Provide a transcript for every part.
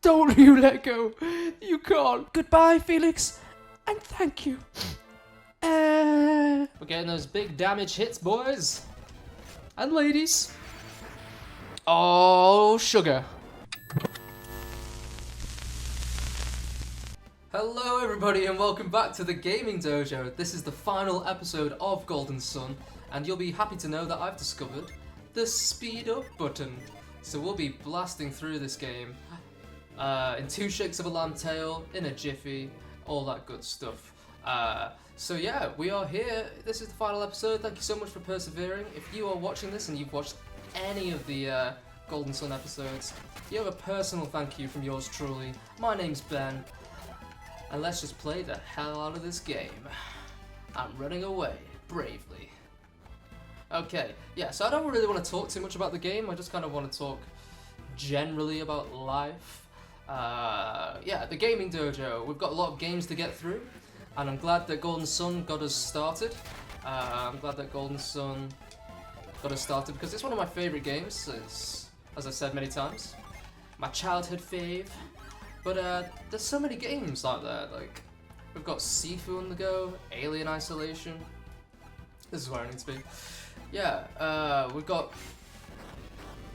Don't you let go. You can't. Goodbye, Felix. And thank you. We're getting those big damage hits, boys. And ladies. Oh, sugar. Hello everybody and welcome back to the Gaming Dojo. This is the final episode of Golden Sun, and you'll be happy to know that I've discovered the speed up button. So we'll be blasting through this game in 2 shakes of a lamb tail, in a jiffy, all that good stuff. So yeah, we are here. This is the final episode. Thank you so much for persevering. If you are watching this and you've watched any of the Golden Sun episodes, you have a personal thank you from yours truly. My name's Ben. And let's just play the hell out of this game. I'm running away, bravely. Okay, yeah, so I don't really want to talk too much about the game, I just kind of want to talk generally about life. Yeah, the Gaming Dojo, we've got a lot of games to get through, and I'm glad that Golden Sun got us started. I'm glad that Golden Sun got us started because it's one of my favourite games, as I said many times. My childhood fave. But there's so many games out there, like, we've got Sifu on the go, Alien Isolation, this is where I need to be. Yeah, we've got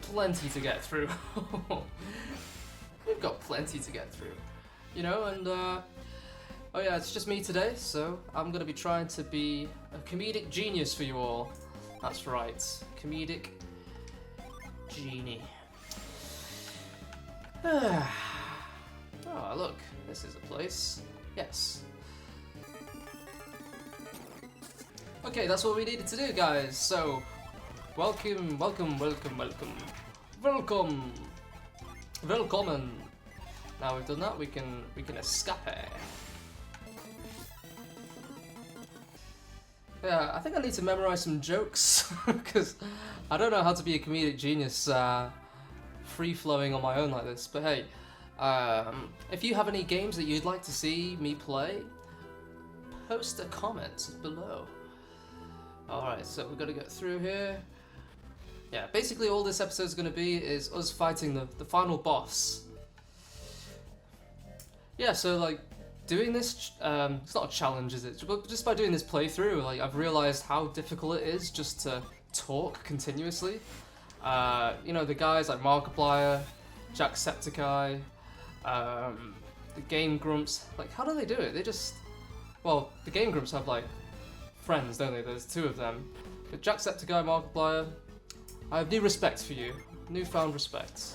plenty to get through. We've got plenty to get through, you know, and oh yeah, it's just me today, so I'm gonna be trying to be a comedic genius for you all. That's right, comedic genie. Oh, look, this is a place. Yes. Okay, that's what we needed to do, guys. So, welcome. Now we've done that, we can escape. Yeah, I think I need to memorize some jokes because I don't know how to be a comedic genius free-flowing on my own like this. But hey. If you have any games that you'd like to see me play, post a comment below. Alright, so we've got to get through here. Yeah, basically all this episode is going to be is us fighting the final boss. Yeah, so like, doing this, it's not a challenge, is it? But just by doing this playthrough, like, I've realised how difficult it is just to talk continuously. You know, the guys like Markiplier, Jacksepticeye, the Game Grumps, like, how do they do it? They just, well, the Game Grumps have, like, friends, don't they? There's 2 of them. But Jacksepticeye, Markiplier, I have new respect for you. Newfound respect.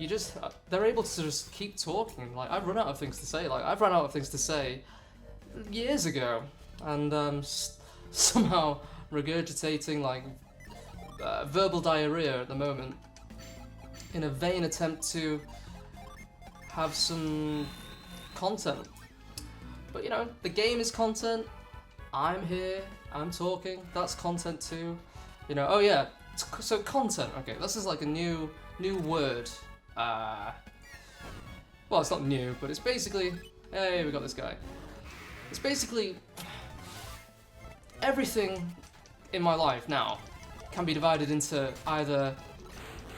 You just, they're able to just keep talking. Like, I've run out of things to say. Like, I've run out of things to say years ago. And, somehow regurgitating, like, verbal diarrhea at the moment in a vain attempt to have some content. But you know, the game is content, I'm here, I'm talking, that's content too. You know, oh yeah, so content, okay, this is like a new word. Well, it's not new, but it's basically, hey, we got this guy. It's basically everything in my life now can be divided into either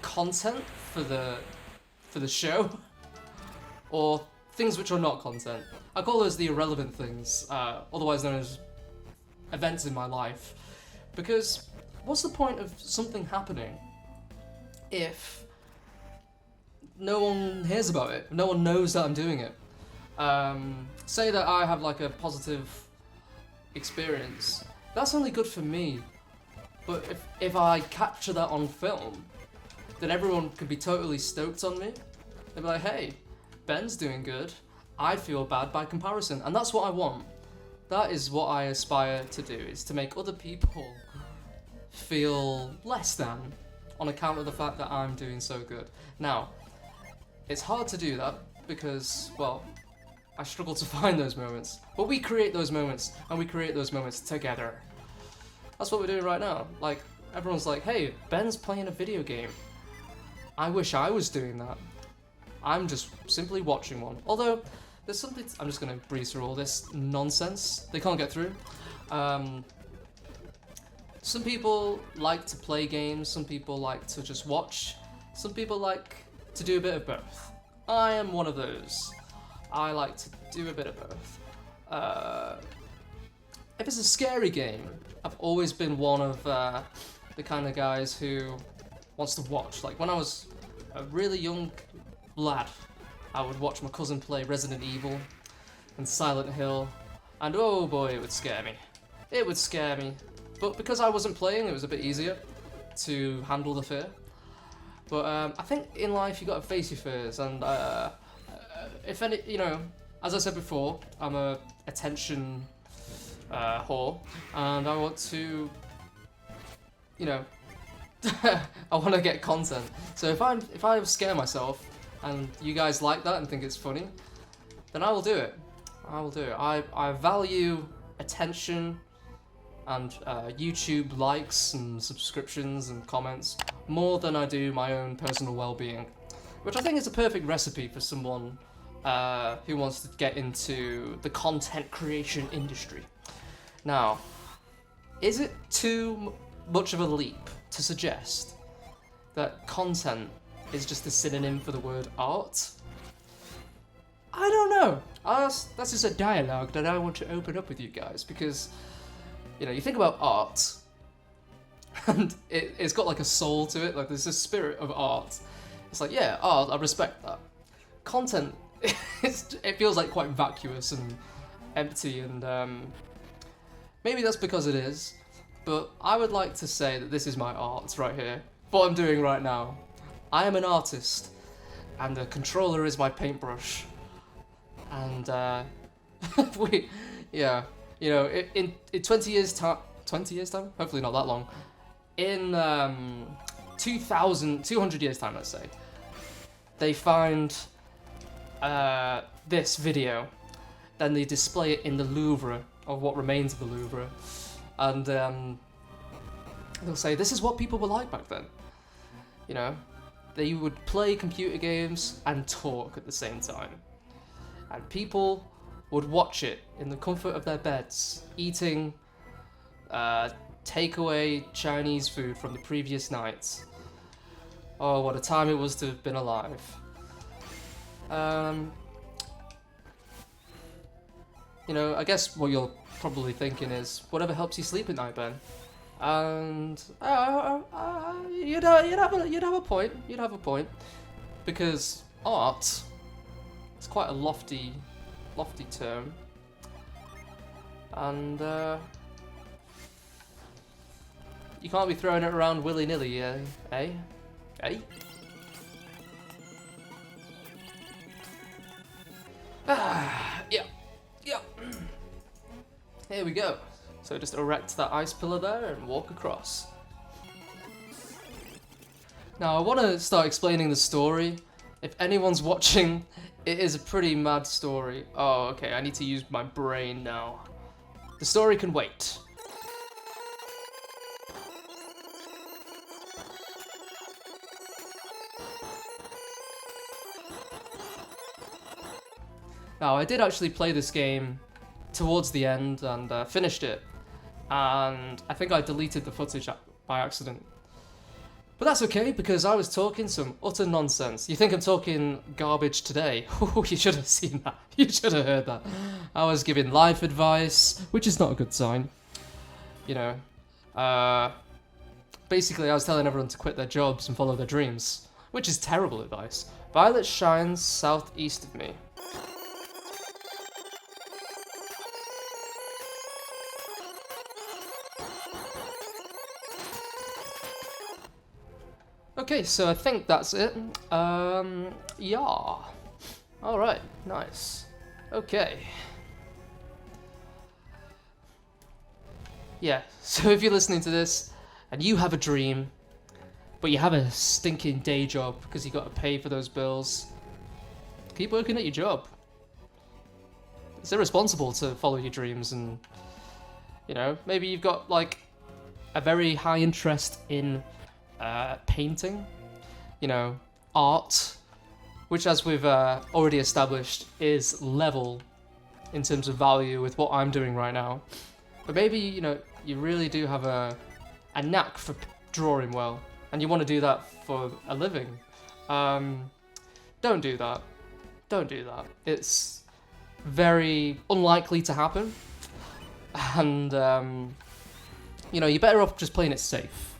content for the show, or things which are not content. I call those the irrelevant things, otherwise known as events in my life. Because what's the point of something happening if no one hears about it, no one knows that I'm doing it? Say that I have like a positive experience, that's only good for me. But if I capture that on film, then everyone could be totally stoked on me. They'd be like, hey, Ben's doing good, I feel bad by comparison, and that's what I want. That is what I aspire to do, is to make other people feel less than on account of the fact that I'm doing so good. Now, it's hard to do that because, well, I struggle to find those moments, but we create those moments, and we create those moments together. That's what we're doing right now. Like, everyone's like, hey, Ben's playing a video game. I wish I was doing that. I'm just simply watching one. Although, there's something, I'm just going to breeze through all this nonsense they can't get through. Some people like to play games, some people like to just watch, some people like to do a bit of both. I am one of those. I like to do a bit of both. If it's a scary game, I've always been one of the kind of guys who wants to watch. Like when I was a really young lad, I would watch my cousin play Resident Evil and Silent Hill, and oh boy, it would scare me. It would scare me. But because I wasn't playing, it was a bit easier to handle the fear. But I think in life you gotta face your fears, and if any, you know, as I said before, I'm a attention whore, and I want to, you know, I want to get content. So if I scare myself, and you guys like that and think it's funny, then I will do it. I will do it. I value attention and YouTube likes and subscriptions and comments more than I do my own personal well-being, which I think is a perfect recipe for someone who wants to get into the content creation industry. Now, is it too much of a leap to suggest that content is just a synonym for the word art? I don't know. That's just a dialogue that I want to open up with you guys, because, you know, you think about art, and it's got like a soul to it, like there's a spirit of art. It's like, yeah, art, I respect that. Content, it feels like quite vacuous and empty, and maybe that's because it is, but I would like to say that this is my art right here, what I'm doing right now. I am an artist, and the controller is my paintbrush, and yeah, you know, in 20 years time, hopefully not that long, in 200 years time, let's say, they find this video, then they display it in the Louvre, or what remains of the Louvre, and they'll say, this is what people were like back then. You know, they would play computer games and talk at the same time, and people would watch it in the comfort of their beds, eating takeaway Chinese food from the previous night. Oh, what a time it was to have been alive. You know, I guess what you're probably thinking is, whatever helps you sleep at night, Ben? And you'd have a point. You'd have a point, because art is quite a lofty term, and you can't be throwing it around willy-nilly, eh? Eh? Yeah. Here we go. So just erect that ice pillar there and walk across. Now I want to start explaining the story. If anyone's watching, it is a pretty mad story. Oh, okay, I need to use my brain now. The story can wait. Now, I did actually play this game towards the end and finished it, and I think I deleted the footage by accident. But that's okay, because I was talking some utter nonsense. You think I'm talking garbage today? Oh, you should have seen that. You should have heard that. I was giving life advice, which is not a good sign. You know, basically I was telling everyone to quit their jobs and follow their dreams, which is terrible advice. Violet shines southeast of me. Okay, so I think that's it. Yeah. Alright, nice. Okay. Yeah, so if you're listening to this, and you have a dream, but you have a stinking day job because you got to pay for those bills, keep working at your job. It's irresponsible to follow your dreams, and, you know, maybe you've got, like, a very high interest in painting, you know, art, which, as we've already established, is level in terms of value with what I'm doing right now. But maybe, you know, you really do have a knack for drawing well, and you want to do that for a living. Don't do that. don't do that. It's very unlikely to happen. And, you know, you're better off just playing it safe.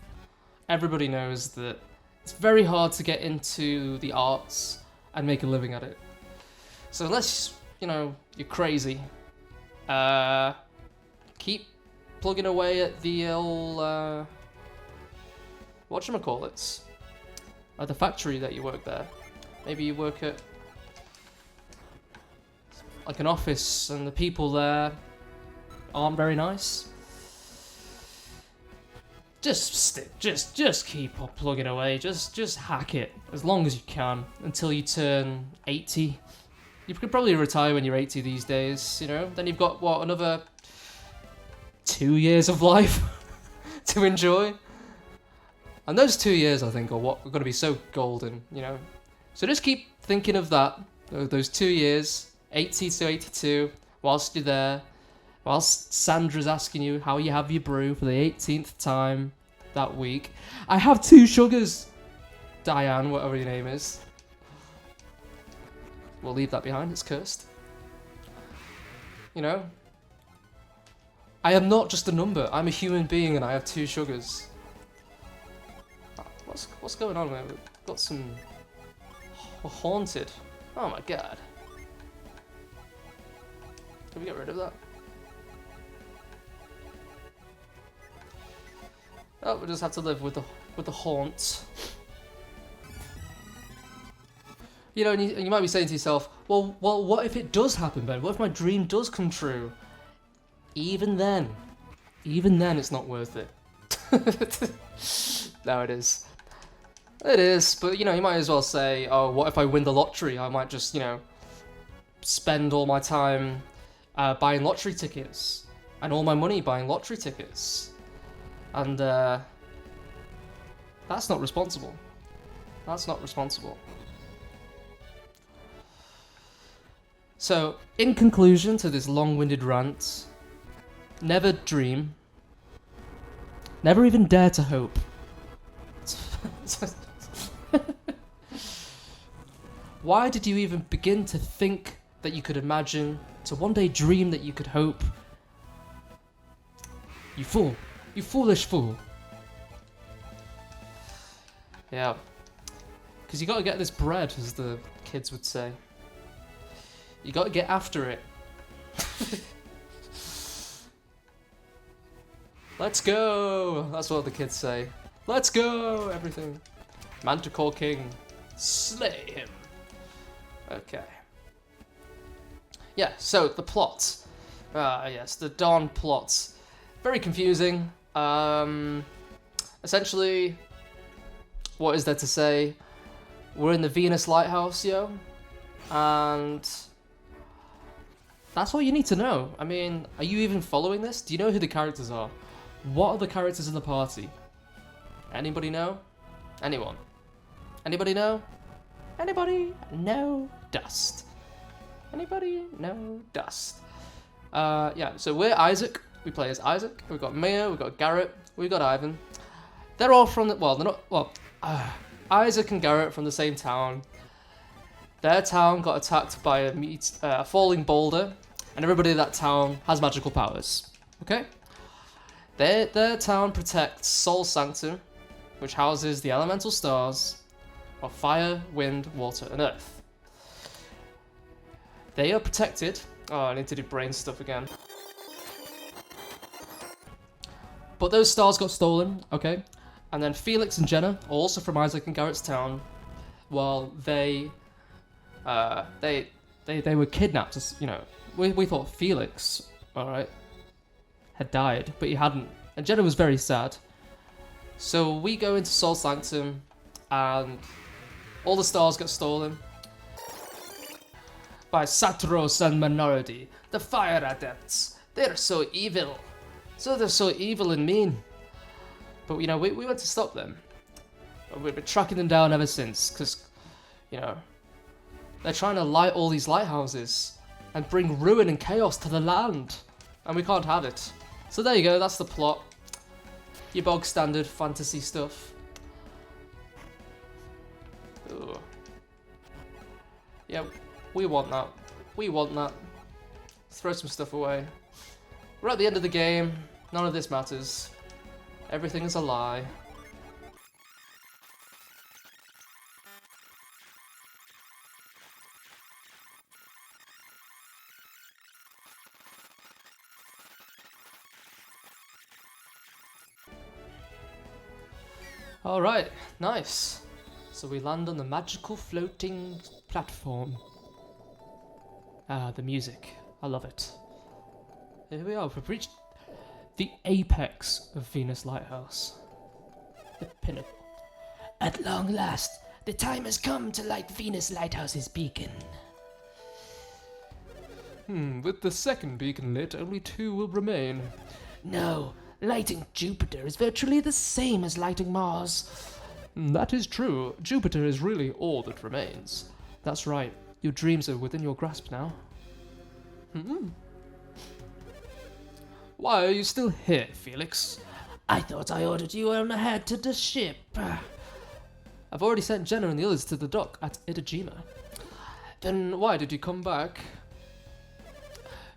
Everybody knows that it's very hard to get into the arts and make a living at it. So unless, you know, you're crazy, keep plugging away at the old, whatchamacallits, at the factory that you work there. Maybe you work at, like, an office and the people there aren't very nice. Just keep on plugging away. Just hack it as long as you can until you turn 80. You could probably retire when you're 80 these days, you know? Then you've got, what, another 2 years of life to enjoy? And those 2 years, I think, are what are going to be so golden, you know? So just keep thinking of that, those 2 years, 80 to 82, whilst you're there, whilst Sandra's asking you how you have your brew for the 18th time that week. I have 2 sugars, Diane, whatever your name is. We'll leave that behind, it's cursed. You know? I am not just a number, I'm a human being and I have 2 sugars. What's going on there? We've got some... We're haunted. Oh my god. Can we get rid of that? Oh, we just have to live with the haunt. You know, and you might be saying to yourself, well, what if it does happen, Ben? What if my dream does come true? Even then, it's not worth it. No, it is. It is, but, you know, you might as well say, oh, what if I win the lottery? I might just, you know, spend all my time buying lottery tickets, and all my money buying lottery tickets. And, that's not responsible. That's not responsible. So, in conclusion to this long-winded rant, never dream. Never even dare to hope. Why did you even begin to think that you could imagine, to one day dream that you could hope? You fool. You foolish fool. Yeah. Because you gotta get this bread, as the kids would say. You gotta get after it. Let's go! That's what the kids say. Let's go! Everything. Manticore King. Slay him. Okay. Yeah, so the plot. Yes, the Dawn plot. Very confusing. Essentially, what is there to say? We're in the Venus Lighthouse, yo. And that's all you need to know. I mean, are you even following this? Do you know who the characters are? What are the characters in the party? Anybody know? Anyone? Anybody know? Anybody? No dust. Anybody? No dust. Yeah, so we're Isaac. We play as Isaac. We've got Mia, we've got Garrett, we've got Ivan. They're all from the, well, they're not, well, Isaac and Garrett from the same town. Their town got attacked by a falling boulder, and everybody in that town has magical powers. Okay? Their town protects Sol Sanctum, which houses the elemental stars of fire, wind, water, and earth. They are protected. Oh, I need to do brain stuff again. But those stars got stolen, okay? And then Felix and Jenna, also from Isaac and Garrett's town, well, they were kidnapped. You know, we thought Felix, all right, had died, but he hadn't. And Jenna was very sad. So we go into Sol Sanctum, and all the stars get stolen by Satros and Minority, the fire adepts. They're so evil. They're so evil and mean. But, you know, we went to stop them. We've been tracking them down ever since, because, you know, they're trying to light all these lighthouses and bring ruin and chaos to the land. And we can't have it. So there you go, that's the plot. Your bog standard fantasy stuff. Ooh. Yeah, We want that. We want that. Throw some stuff away. We're at the end of the game. None of this matters. Everything is a lie. Alright, nice. So we land on the magical floating platform. Ah, the music. I love it. Here we are, we've reached the apex of Venus Lighthouse. The pinnacle. At long last, the time has come to light Venus Lighthouse's beacon. With the second beacon lit, only 2 will remain. No, lighting Jupiter is virtually the same as lighting Mars. That is true. Jupiter is really all that remains. That's right. Your dreams are within your grasp now. Why are you still here, Felix? I thought I ordered you on ahead to the ship. I've already sent Jenna and the others to the dock at Itajima. Then why did you come back?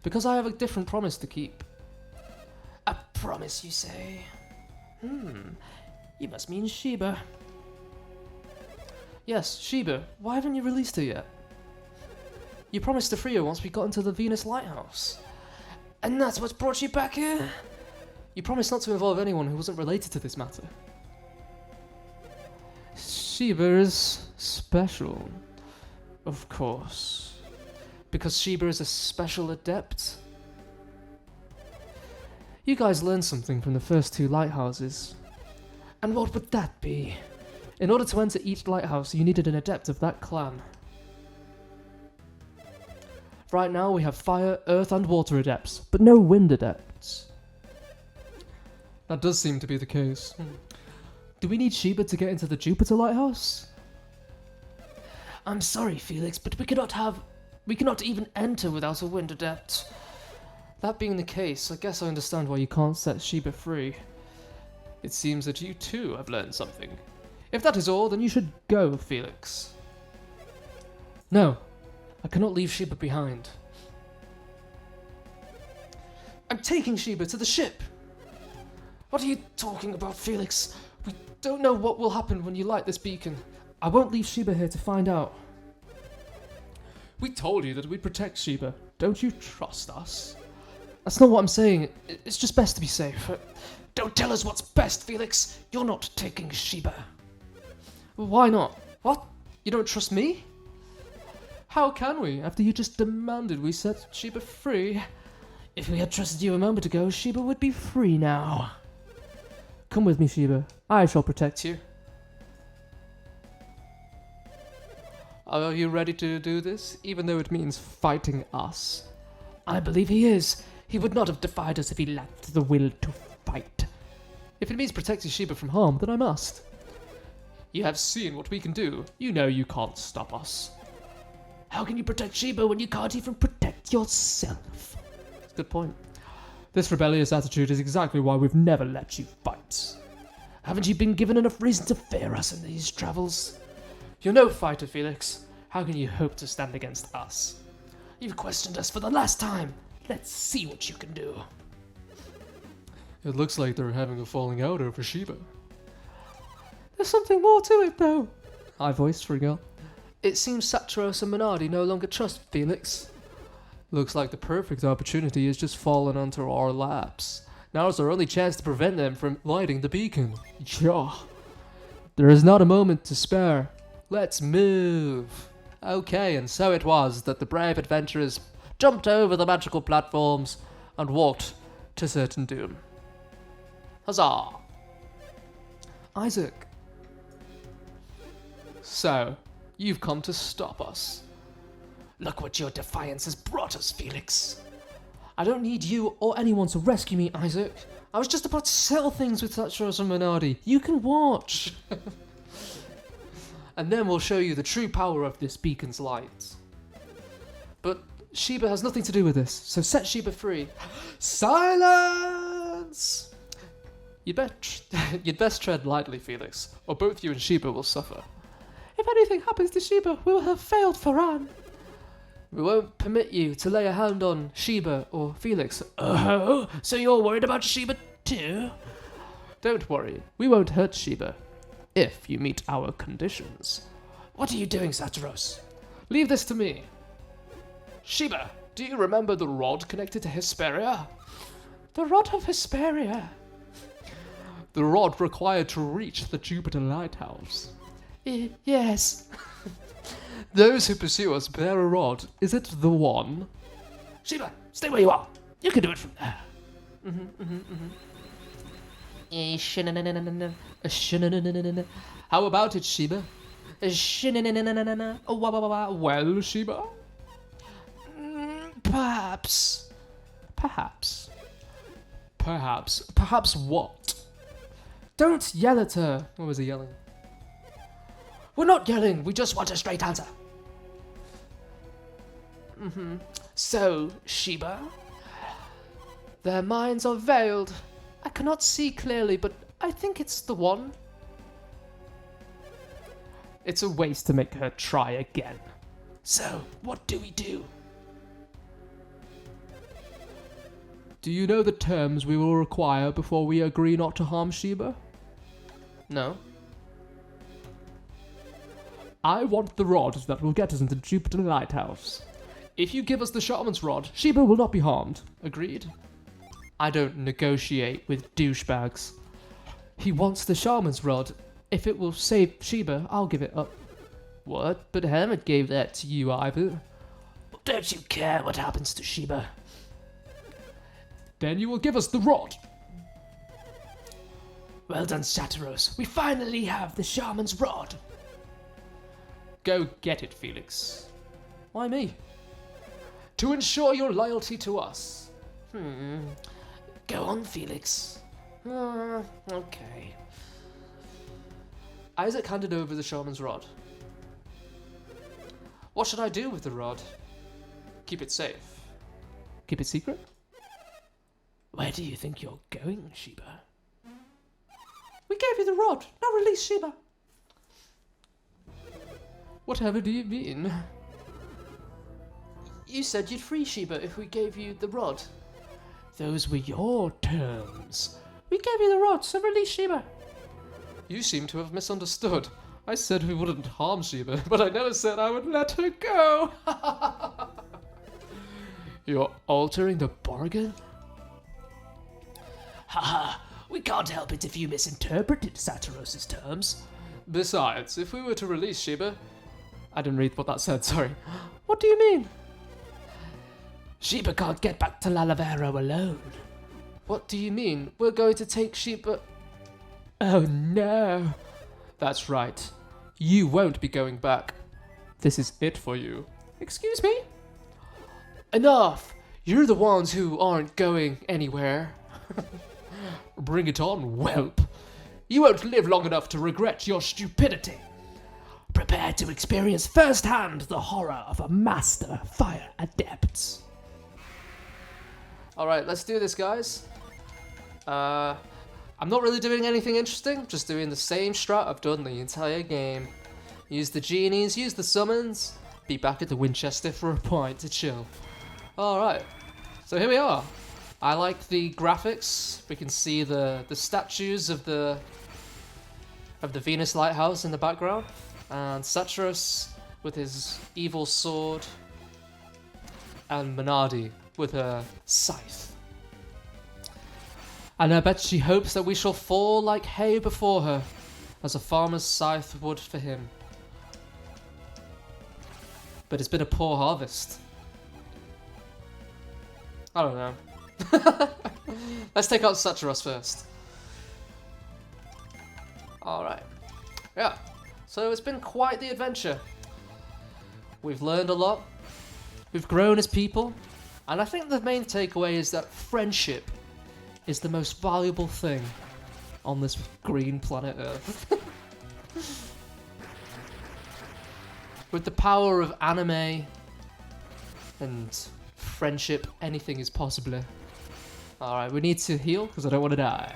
Because I have a different promise to keep. A promise, you say? You must mean Sheba. Yes, Sheba. Why haven't you released her yet? You promised to free her once we got into the Venus Lighthouse. And that's what brought you back here? You promised not to involve anyone who wasn't related to this matter. Sheba is special. Of course. Because Sheba is a special adept. You guys learned something from the first 2 lighthouses. And what would that be? In order to enter each lighthouse, you needed an adept of that clan. Right now we have fire, earth and water adepts, but no wind adepts. That does seem to be the case. Do we need Sheba to get into the Jupiter lighthouse? I'm sorry, Felix, but we cannot even enter without a wind adept. That being the case, I guess I understand why you can't set Sheba free. It seems that you too have learned something. If that is all, then you should go, Felix. No, I cannot leave Sheba behind. I'm taking Sheba to the ship! What are you talking about, Felix? We don't know what will happen when you light this beacon. I won't leave Sheba here to find out. We told you that we'd protect Sheba. Don't you trust us? That's not what I'm saying. It's just best to be safe. Don't tell us what's best, Felix. You're not taking Sheba. Why not? What? You don't trust me? How can we, after you just demanded we set Sheba free? If we had trusted you a moment ago, Sheba would be free now. Come with me, Sheba. I shall protect you. Are you ready to do this, even though it means fighting us? I believe he is. He would not have defied us if he lacked the will to fight. If it means protecting Sheba from harm, then I must. You have seen what we can do. You know you can't stop us. How can you protect Sheba when you can't even protect yourself? That's a good point. This rebellious attitude is exactly why we've never let you fight. Haven't you been given enough reason to fear us in these travels? You're no fighter, Felix. How can you hope to stand against us? You've questioned us for the last time. Let's see what you can do. It looks like they're having a falling out over Sheba. There's something more to it, though. I voiced for a girl. It seems Satros and Minardi no longer trust Felix. Looks like the perfect opportunity has just fallen onto our laps. Now's our only chance to prevent them from lighting the beacon. Yeah. There is not a moment to spare. Let's move. Okay, and so it was that the brave adventurers jumped over the magical platforms and walked to certain doom. Huzzah! Isaac. So, you've come to stop us. Look what your defiance has brought us, Felix. I don't need you or anyone to rescue me, Isaac. I was just about to settle things with Satros and Minardi. You can watch. And then we'll show you the true power of this beacon's light. But Sheba has nothing to do with this, so set Sheba free. Silence! You'd best tread lightly, Felix, or both you and Sheba will suffer. If anything happens to Sheba, we will have failed Faran. We won't permit you to lay a hand on Sheba or Felix. Oh, so you're worried about Sheba too? Don't worry, we won't hurt Sheba, if you meet our conditions. What are you doing, Saturos? Leave this to me. Sheba, do you remember the rod connected to Hesperia? The Rod of Hesperia? The rod required to reach the Jupiter Lighthouse. Yes. Those who pursue us bear a rod. Is it the one? Sheba, stay where you are. You can do it from there. How about it, Sheba? Well, Sheba? Perhaps. Perhaps. Perhaps what? Don't yell at her. What was he yelling? We're not yelling, we just want a straight answer. So, Sheba? Their minds are veiled. I cannot see clearly, but I think it's the one. It's a waste to make her try again. So, what do we do? Do you know the terms we will require before we agree not to harm Sheba? No. I want the rod that will get us into Jupiter Lighthouse. If you give us the shaman's rod, Sheba will not be harmed. Agreed? I don't negotiate with douchebags. He wants the shaman's rod. If it will save Sheba, I'll give it up. What? But Hermit gave that to you, Ivor. Don't you care what happens to Sheba? Then you will give us the rod. Well done, Saturos. We finally have the shaman's rod. Go get it, Felix. Why me? To ensure your loyalty to us. Go on, Felix. Okay. Isaac handed over the shaman's rod. What should I do with the rod? Keep it safe. Keep it secret? Where do you think you're going, Sheba? We gave you the rod. Now release Sheba. Whatever do you mean? You said you'd free Sheba if we gave you the rod. Those were your terms. We gave you the rod, so release Sheba. You seem to have misunderstood. I said we wouldn't harm Sheba, but I never said I would let her go. You're altering the bargain? Haha, we can't help it if you misinterpreted Saturos' terms. Besides, if we were to release Sheba... I didn't read what that said, sorry. What do you mean? Sheba can't get back to Lalavero alone. What do you mean? We're going to take Sheba... Oh no. That's right. You won't be going back. This is it for you. Excuse me? Enough! You're the ones who aren't going anywhere. Bring it on, whelp. You won't live long enough to regret your stupidity. Prepare to experience firsthand the horror of a master fire adept. Alright, let's do this, guys. I'm not really doing anything interesting, just doing the same strat I've done the entire game. Use the genies, use the summons, be back at the Winchester for a pint to chill. Alright, so here we are. I like the graphics. We can see the statues of the Venus Lighthouse in the background. And Saturos with his evil sword. And Minardi with her scythe. And I bet she hopes that we shall fall like hay before her, as a farmer's scythe would for him. But it's been a poor harvest. I don't know. Let's take out Saturos first. Alright. Yeah. So it's been quite the adventure. We've learned a lot. We've grown as people. And I think the main takeaway is that friendship is the most valuable thing on this green planet Earth. With the power of anime and friendship, anything is possible. Alright, we need to heal because I don't want to die.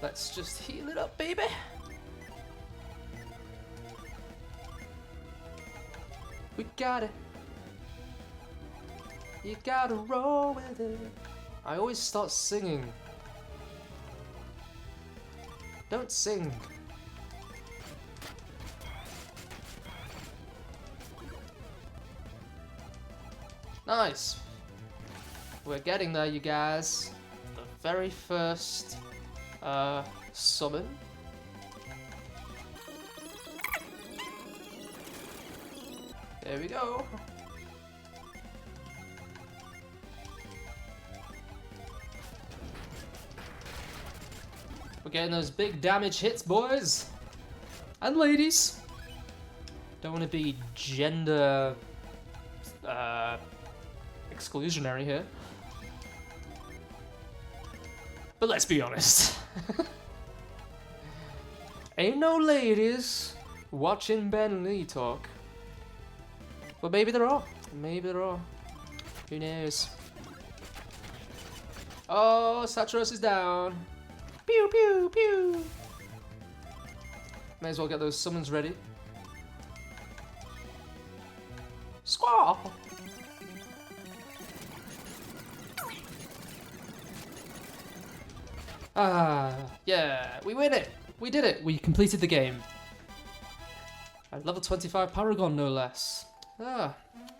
Let's just heal it up, baby. We got it. You gotta roll with it. I always start singing. Don't sing. Nice. We're getting there, you guys. The very first summon. There we go. We're getting those big damage hits, boys and ladies. Don't want to be gender exclusionary here, but let's be honest. Ain't no ladies watching Ben Lee talk. Well, maybe there are. Maybe there are. Who knows? Oh, Satros is down. Pew, pew, pew. May as well get those summons ready. Squaw! Ah, yeah, we win it! We did it! We completed the game. At level 25 Paragon, no less. Ah,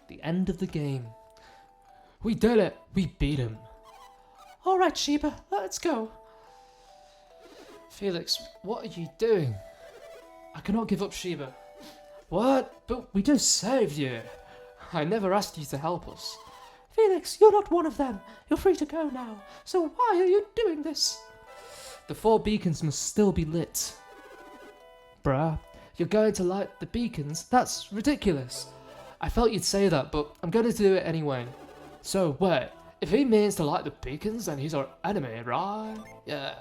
the end of the game. We did it! We beat him. Alright, Sheba, let's go. Felix, what are you doing? I cannot give up Sheba. What? But we just saved you. I never asked you to help us. Felix, you're not one of them. You're free to go now. So why are you doing this? The 4 beacons must still be lit. Bruh, you're going to light the beacons? That's ridiculous. I felt you'd say that, but I'm going to do it anyway. So, wait, if he means to light the beacons, then he's our enemy, right? Yeah.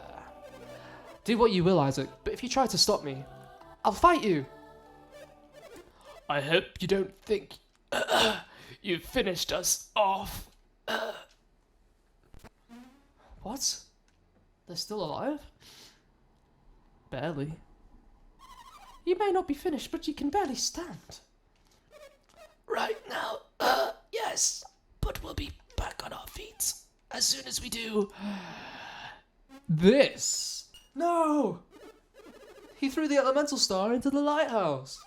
Do what you will, Isaac, but if you try to stop me, I'll fight you. I hope you don't think you've finished us off. What? They're still alive? Barely. You may not be finished, but you can barely stand. Right now, yes, but we'll be back on our feet as soon as we do this. No! He threw the elemental star into the lighthouse.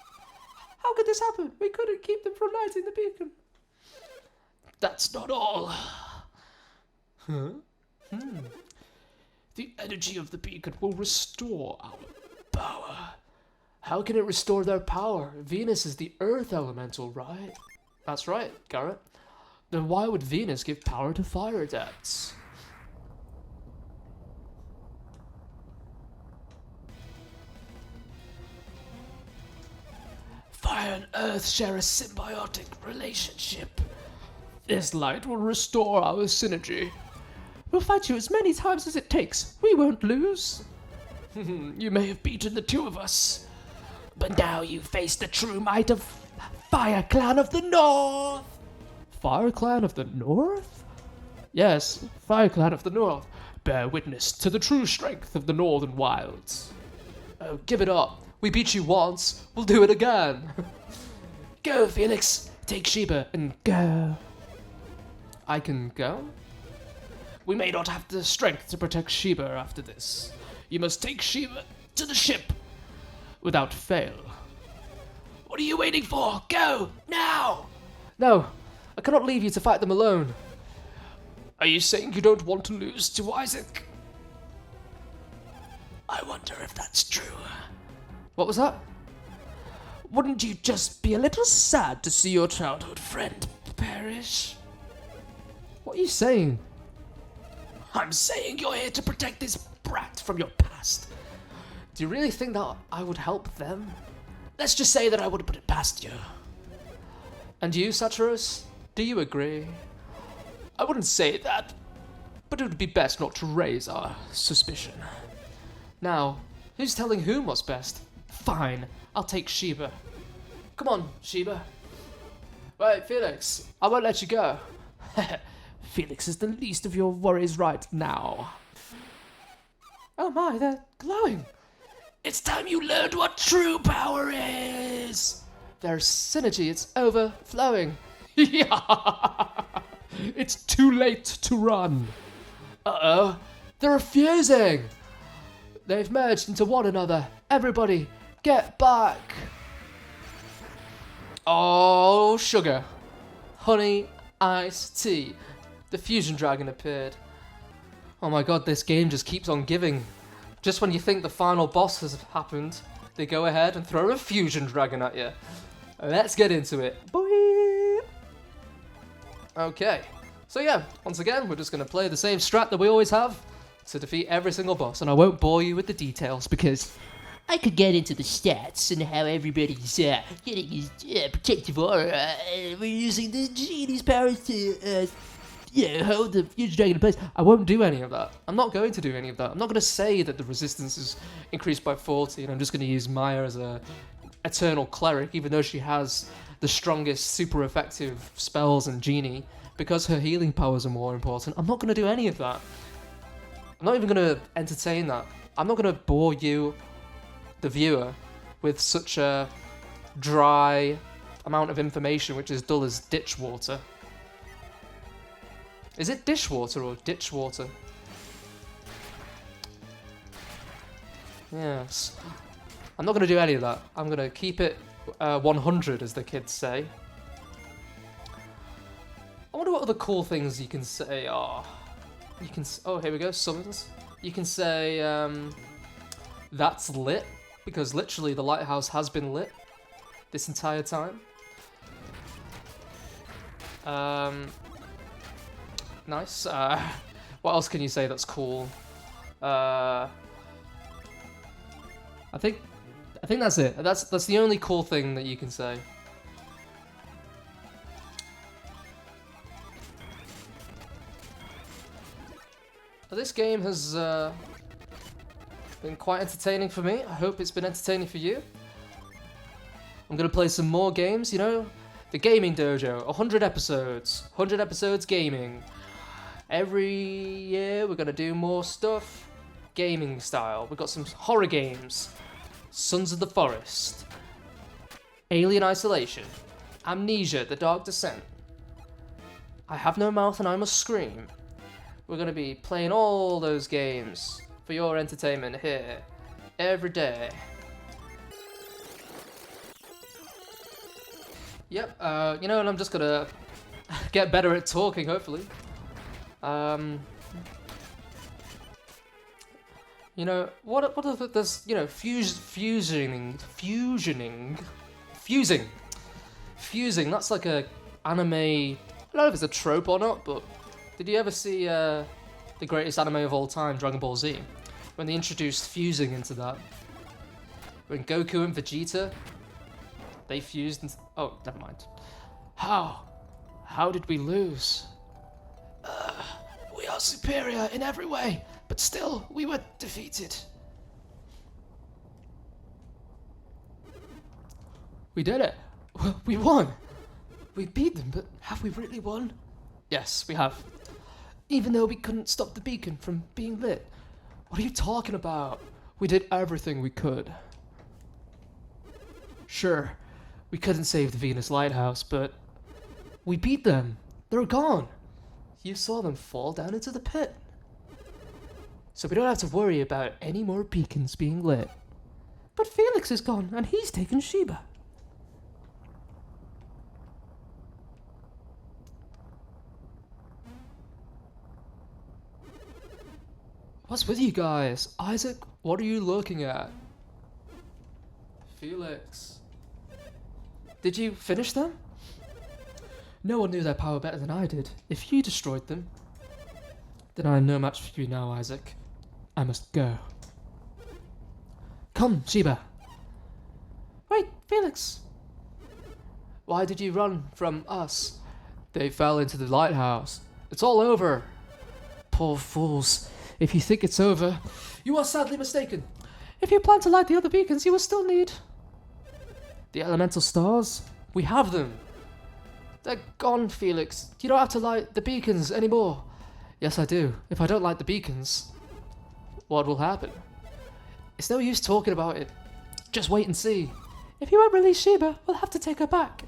How could this happen? We couldn't keep them from lighting the beacon. That's not all. Huh? The energy of the beacon will restore our power. How can it restore their power? Venus is the earth elemental, right? That's right, Garrett. Then why would Venus give power to fire adepts? Fire and earth share a symbiotic relationship. This light will restore our synergy. We'll fight you as many times as it takes. We won't lose. You may have beaten the 2 of us, but now you face the true might of Fire Clan of the North. Fire Clan of the North? Yes, Fire Clan of the North. Bear witness to the true strength of the Northern Wilds. Oh, give it up. We beat you once. We'll do it again. Go, Felix. Take Sheba and go. I can go? We may not have the strength to protect Sheba after this. You must take Sheba to the ship without fail. What are you waiting for? Go, now! No, I cannot leave you to fight them alone. Are you saying you don't want to lose to Isaac? I wonder if that's true. What was that? Wouldn't you just be a little sad to see your childhood friend perish? What are you saying? I'm saying you're here to protect this brat from your past. Do you really think that I would help them? Let's just say that I wouldn't put it past you. And you, Satyrus? Do you agree? I wouldn't say that, but it would be best not to raise our suspicion. Now, who's telling whom what's best? Fine, I'll take Sheba. Come on, Sheba. Wait, Felix, I won't let you go. Felix is the least of your worries right now. Oh my, they're glowing. It's time you learned what true power is. There's synergy, it's overflowing. Yeah! It's too late to run. Uh-oh, they're fusing! They've merged into one another. Everybody, get back! Oh, sugar. Honey, iced tea. The fusion dragon appeared. Oh my god, this game just keeps on giving. Just when you think the final boss has happened, they go ahead and throw a fusion dragon at you. Let's get into it. Boing! Okay, so yeah, once again, we're just going to play the same strat that we always have to defeat every single boss, and I won't bore you with the details because I could get into the stats and how everybody's getting his protective aura. We're using the genie's powers to, hold the fusion dragon in place. I won't do any of that. I'm not going to do any of that. I'm not going to say that the resistance is increased by 40 and I'm just going to use Maya as a eternal cleric, even though she has the strongest super effective spells and genie, because her healing powers are more important. I'm not going to do any of that. I'm not even going to entertain that. I'm not going to bore you, the viewer, with such a dry amount of information which is dull as ditch water. Is it dishwater or ditch water? Yes. I'm not going to do any of that. I'm going to keep it 100, as the kids say. I wonder what other cool things you can say are. You can... Oh, here we go. Summons. You can say, that's lit, because literally the lighthouse has been lit this entire time. Nice. What else can you say that's cool? I think that's it. That's the only cool thing that you can say. This game has been quite entertaining for me. I hope it's been entertaining for you. I'm gonna play some more games, you know? The Gaming Dojo, 100 episodes. 100 episodes gaming. Every year we're gonna do more stuff gaming style. We've got some horror games. Sons of the Forest. Alien Isolation. Amnesia, The Dark Descent. I Have No Mouth and I Must Scream. We're gonna be playing all those games for your entertainment here every day. Yep, you know, and I'm just gonna get better at talking, hopefully. You know, what are there's, you know, fusing, that's like a anime, I don't know if it's a trope or not, but did you ever see the greatest anime of all time, Dragon Ball Z? When they introduced fusing into that. When Goku and Vegeta, they fused into... Oh, never mind. How? How did we lose? We are superior in every way, but still, we were defeated. We did it. We won. We beat them, but have we really won? Yes, we have. Even though we couldn't stop the beacon from being lit. What are you talking about? We did everything we could. Sure, we couldn't save the Venus Lighthouse, but we beat them. They're gone. You saw them fall down into the pit. So we don't have to worry about any more beacons being lit. But Felix is gone, and he's taken Sheba. What's with you guys? Isaac, what are you looking at? Felix. Did you finish them? No one knew their power better than I did. If you destroyed them, then I am no match for you now, Isaac. I must go. Come, Sheba. Wait, Felix. Why did you run from us? They fell into the lighthouse. It's all over. Poor fools. If you think it's over, you are sadly mistaken. If you plan to light the other beacons, you will still need the elemental stars. We have them. They're gone, Felix. You don't have to light the beacons anymore. Yes, I do. If I don't light the beacons, what will happen? It's no use talking about it. Just wait and see. If you won't release Sheba, we'll have to take her back.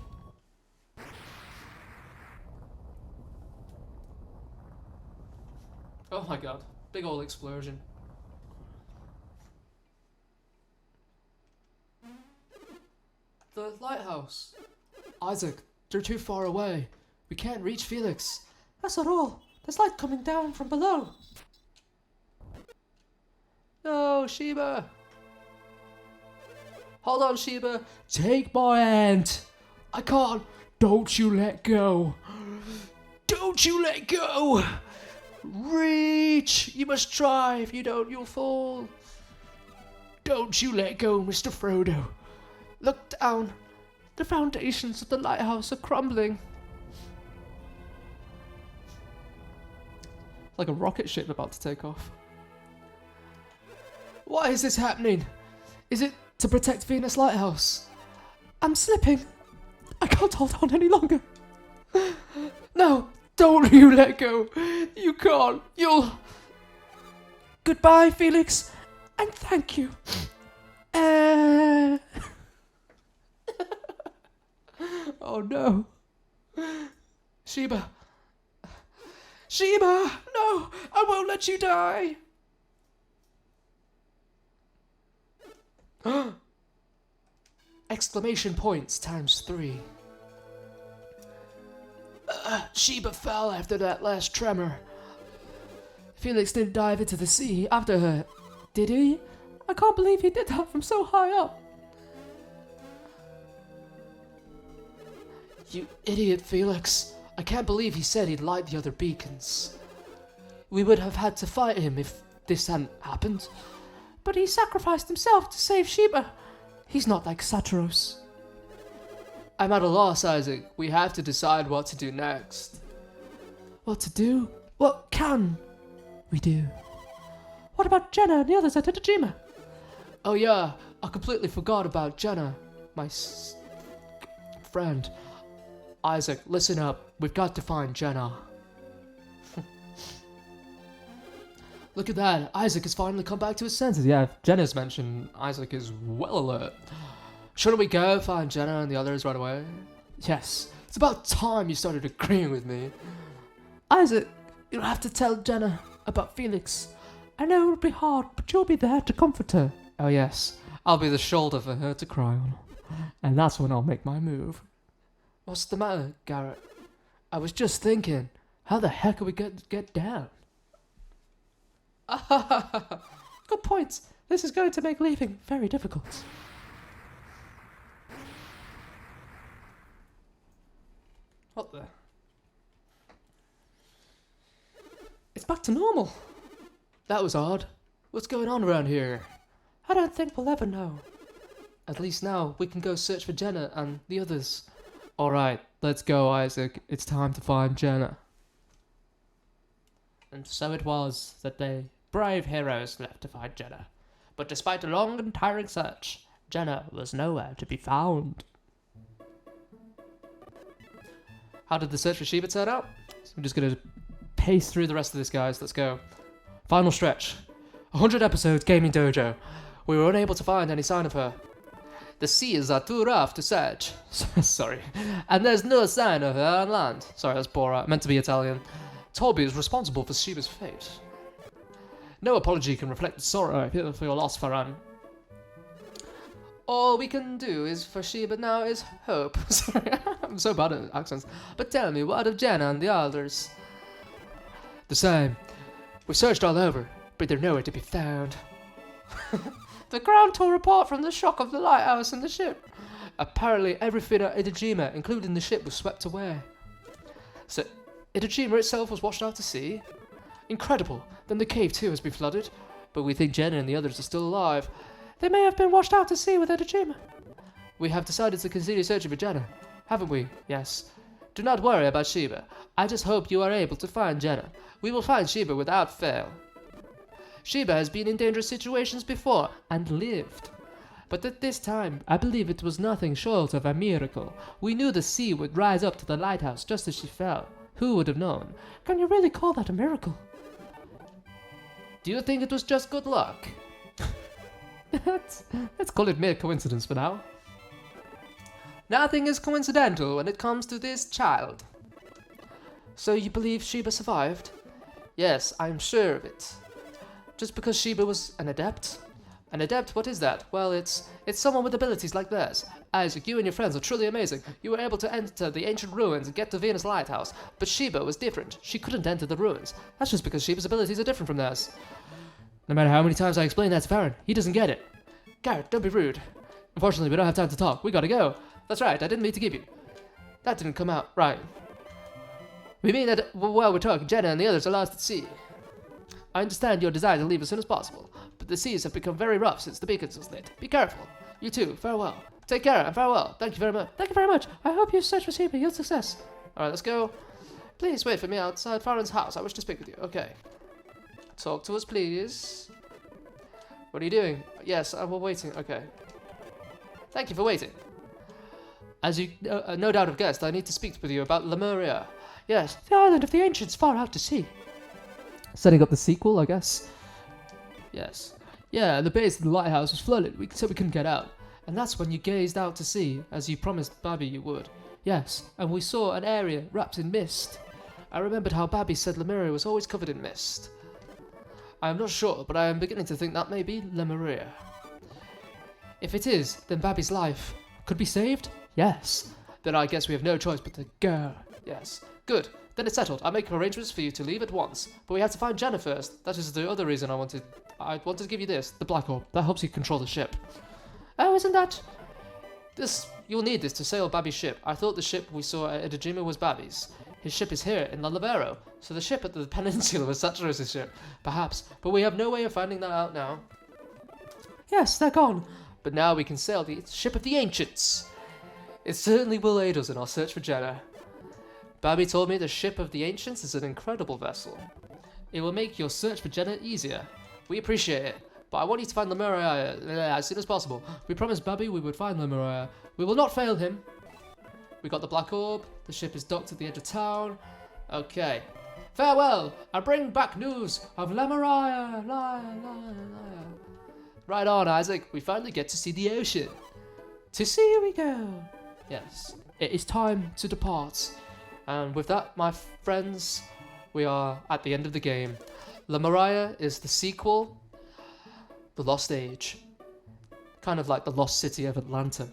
Oh my god. Big old explosion. The lighthouse. Isaac, they're too far away. We can't reach Felix. That's not all. There's light coming down from below. No, Sheba. Hold on, Sheba. Take my hand. I can't. Don't you let go. Don't you let go. Reach. You must try. If you don't, you'll fall. Don't you let go, Mr. Frodo. Look down. The foundations of the lighthouse are crumbling. Like a rocket ship about to take off. Why is this happening? Is it to protect Venus Lighthouse? I'm slipping. I can't hold on any longer. No, don't you let go. You can't. You'll... Goodbye, Felix. And thank you. Oh no. Sheba. Sheba! No! I won't let you die! Exclamation points times 3. Sheba fell after that last tremor. Felix didn't dive into the sea after her, did he? I can't believe he did that from so high up. You idiot, Felix. I can't believe he said he'd light the other beacons. We would have had to fight him if this hadn't happened. But he sacrificed himself to save Sheba. He's not like Satros. I'm at a loss, Isaac. We have to decide what to do next. What to do? What can we do? What about Jenna and the others at Itajima? Oh yeah, I completely forgot about Jenna, my friend. Isaac, listen up. We've got to find Jenna. Look at that. Isaac has finally come back to his senses. Yeah, if Jenna's mentioned, Isaac is well alert. Shouldn't we go find Jenna and the others right away? Yes. It's about time you started agreeing with me. Isaac, you'll have to tell Jenna about Felix. I know it'll be hard, but you'll be there to comfort her. Oh yes, I'll be the shoulder for her to cry on. And that's when I'll make my move. What's the matter, Garrett? I was just thinking, how the heck are we going to get down? Good point. This is going to make leaving very difficult. What the? It's back to normal. That was odd. What's going on around here? I don't think we'll ever know. At least now we can go search for Jenna and the others. Alright, let's go, Isaac. It's time to find Jenna. And so it was that they, brave heroes, left to find Jenna. But despite a long and tiring search, Jenna was nowhere to be found. How did the search for Sheba turn out? So I'm just going to pace through the rest of this, guys. Let's go. Final stretch. 100 episodes, Gaming Dojo. We were unable to find any sign of her. The seas are too rough to search. Sorry. And there's no sign of her on land. Sorry, that's Borat. Meant to be Italian. Toby is responsible for Sheba's fate. No apology can reflect the sorrow for your loss, Farhan. All we can do is for Sheba now is hope. Sorry, I'm so bad at accents. But tell me, what of Jenna and the others? The same. We searched all over, but they're nowhere to be found. The ground tore apart from the shock of the lighthouse and the ship. Apparently everything at Itajima, including the ship, was swept away. So, Itajima itself was washed out to sea? Incredible. Then the cave too has been flooded. But we think Jenna and the others are still alive. They may have been washed out to sea with Itajima. We have decided to continue searching for Jenna, haven't we? Yes. Do not worry about Sheba. I just hope you are able to find Jenna. We will find Sheba without fail. Sheba has been in dangerous situations before and lived. But at this time, I believe it was nothing short of a miracle. We knew the sea would rise up to the lighthouse just as she fell. Who would have known? Can you really call that a miracle? Do you think it was just good luck? Let's call it mere coincidence for now. Nothing is coincidental when it comes to this child. So you believe Sheba survived? Yes, I'm sure of it. Just because Sheba was an adept? An adept, what is that? Well, it's someone with abilities like theirs. Isaac, you and your friends are truly amazing. You were able to enter the ancient ruins and get to Venus Lighthouse, but Sheba was different. She couldn't enter the ruins. That's just because Sheba's abilities are different from theirs. No matter how many times I explain that to Farron, he doesn't get it. Garrett, don't be rude. Unfortunately, we don't have time to talk. We gotta go. That's right, I didn't mean to give you. That didn't come out right. We mean that while we're talking, Jenna and the others are lost at sea. I understand your desire to leave as soon as possible, but the seas have become very rough since the beacons was lit. Be careful. You too, farewell. Take care and farewell. Thank you very much. Thank you very much. I hope your search for Sheba yields success. Alright, let's go. Please wait for me outside Farron's house. I wish to speak with you. Okay. Talk to us, please. What are you doing? Yes, we're waiting. Okay. Thank you for waiting. As you no doubt have guessed, I need to speak with you about Lemuria. Yes, the island of the ancients far out to sea. Setting up the sequel, I guess. Yes. Yeah, the base of the lighthouse was flooded, so we couldn't get out. And that's when you gazed out to sea, as you promised Babby you would. Yes, and we saw an area wrapped in mist. I remembered how Babby said Lemuria was always covered in mist. I am not sure, but I am beginning to think that may be Lemuria. If it is, then Babby's life could be saved? Yes. Then I guess we have no choice but to go. Yes. Good. Then it's settled. I'll make arrangements for you to leave at once. But we have to find Jenna first. That is the other reason I wanted to give you this, the Black Orb. That helps you control the ship. Oh, isn't that... You'll need this to sail Babby's ship. I thought the ship we saw at Edojima was Babby's. His ship is here in La Libero. So the ship at the peninsula was Saturos' ship. Perhaps. But we have no way of finding that out now. Yes, they're gone. But now we can sail the ship of the ancients. It certainly will aid us in our search for Jenna. Babby told me the ship of the ancients is an incredible vessel. It will make your search for Jenna easier. We appreciate it, but I want you to find Lemuria as soon as possible. We promised Babby we would find Lemuria. We will not fail him. We got the Black Orb. The ship is docked at the edge of town. Okay. Farewell. I bring back news of Lemuria. Right on, Isaac. We finally get to see the ocean. To sea we go. Yes. It is time to depart. And with that, my friends, we are at the end of the game. Lemuria is the sequel, The Lost Age. Kind of like the Lost City of Atlanta.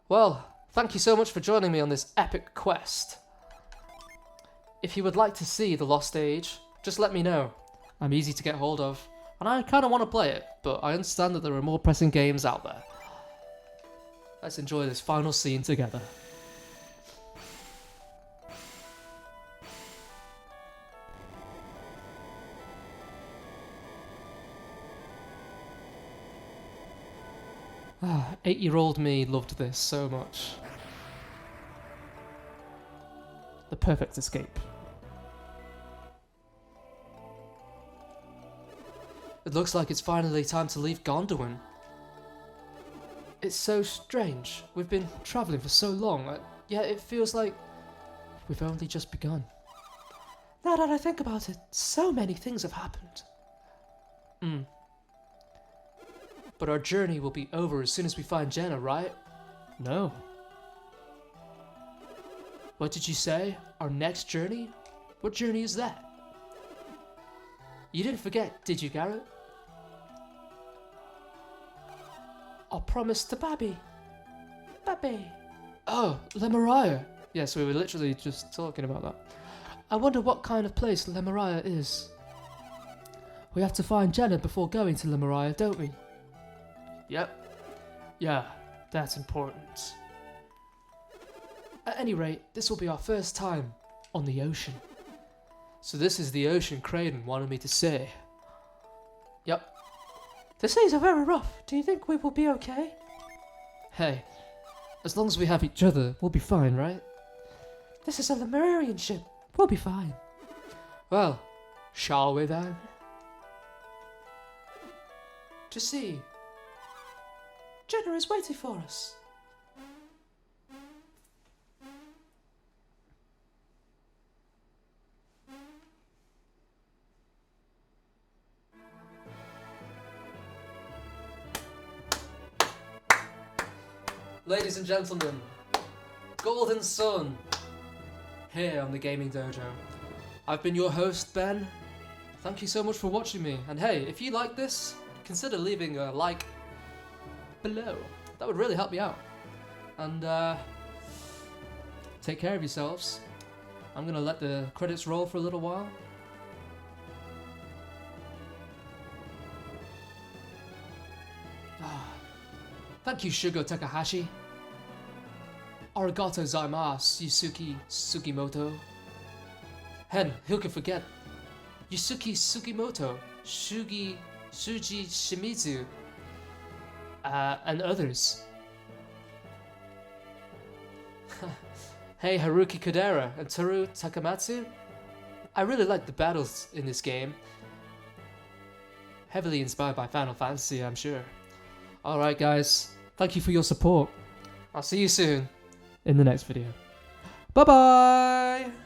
Well, thank you so much for joining me on this epic quest. If you would like to see The Lost Age, just let me know. I'm easy to get hold of, and I kind of want to play it, but I understand that there are more pressing games out there. Let's enjoy this final scene together. Ah, 8-year-old me loved this so much. The perfect escape. It looks like it's finally time to leave Gondolin. It's so strange. We've been travelling for so long, yet it feels like we've only just begun. Now that I think about it, so many things have happened. But our journey will be over as soon as we find Jenna, right? No. What did you say? Our next journey? What journey is that? You didn't forget, did you, Garrett? Our promise to Babby. Babby. Oh, Lemuria. Yes, we were literally just talking about that. I wonder what kind of place Lemuria is. We have to find Jenna before going to Lemuria, don't we? Yep. Yeah, that's important. At any rate, this will be our first time on the ocean. So this is the ocean Kraden wanted me to say. Yep. The seas are very rough. Do you think we will be okay? Hey, as long as we have each other, we'll be fine, right? This is a Lemurian ship. We'll be fine. Well, shall we then? To sea. Jenna is waiting for us. ladies and gentlemen, Golden Sun, here on the Gaming Dojo. I've been your host, Ben. Thank you so much for watching me. And hey, if you like this, consider leaving a like below. That would really help me out. And take care of yourselves. I'm gonna let the credits roll for a little while. Thank you, Shugo Takahashi. Arigato zaimasu, Yusuke Sugimoto. Hen, who can forget? Yusuke Sugimoto, Suji Shimizu, and others. Hey, Haruki Kodera and Toru Takamatsu. I really like the battles in this game. Heavily inspired by Final Fantasy, I'm sure. Alright guys, thank you for your support. I'll see you soon in the next video. Bye bye!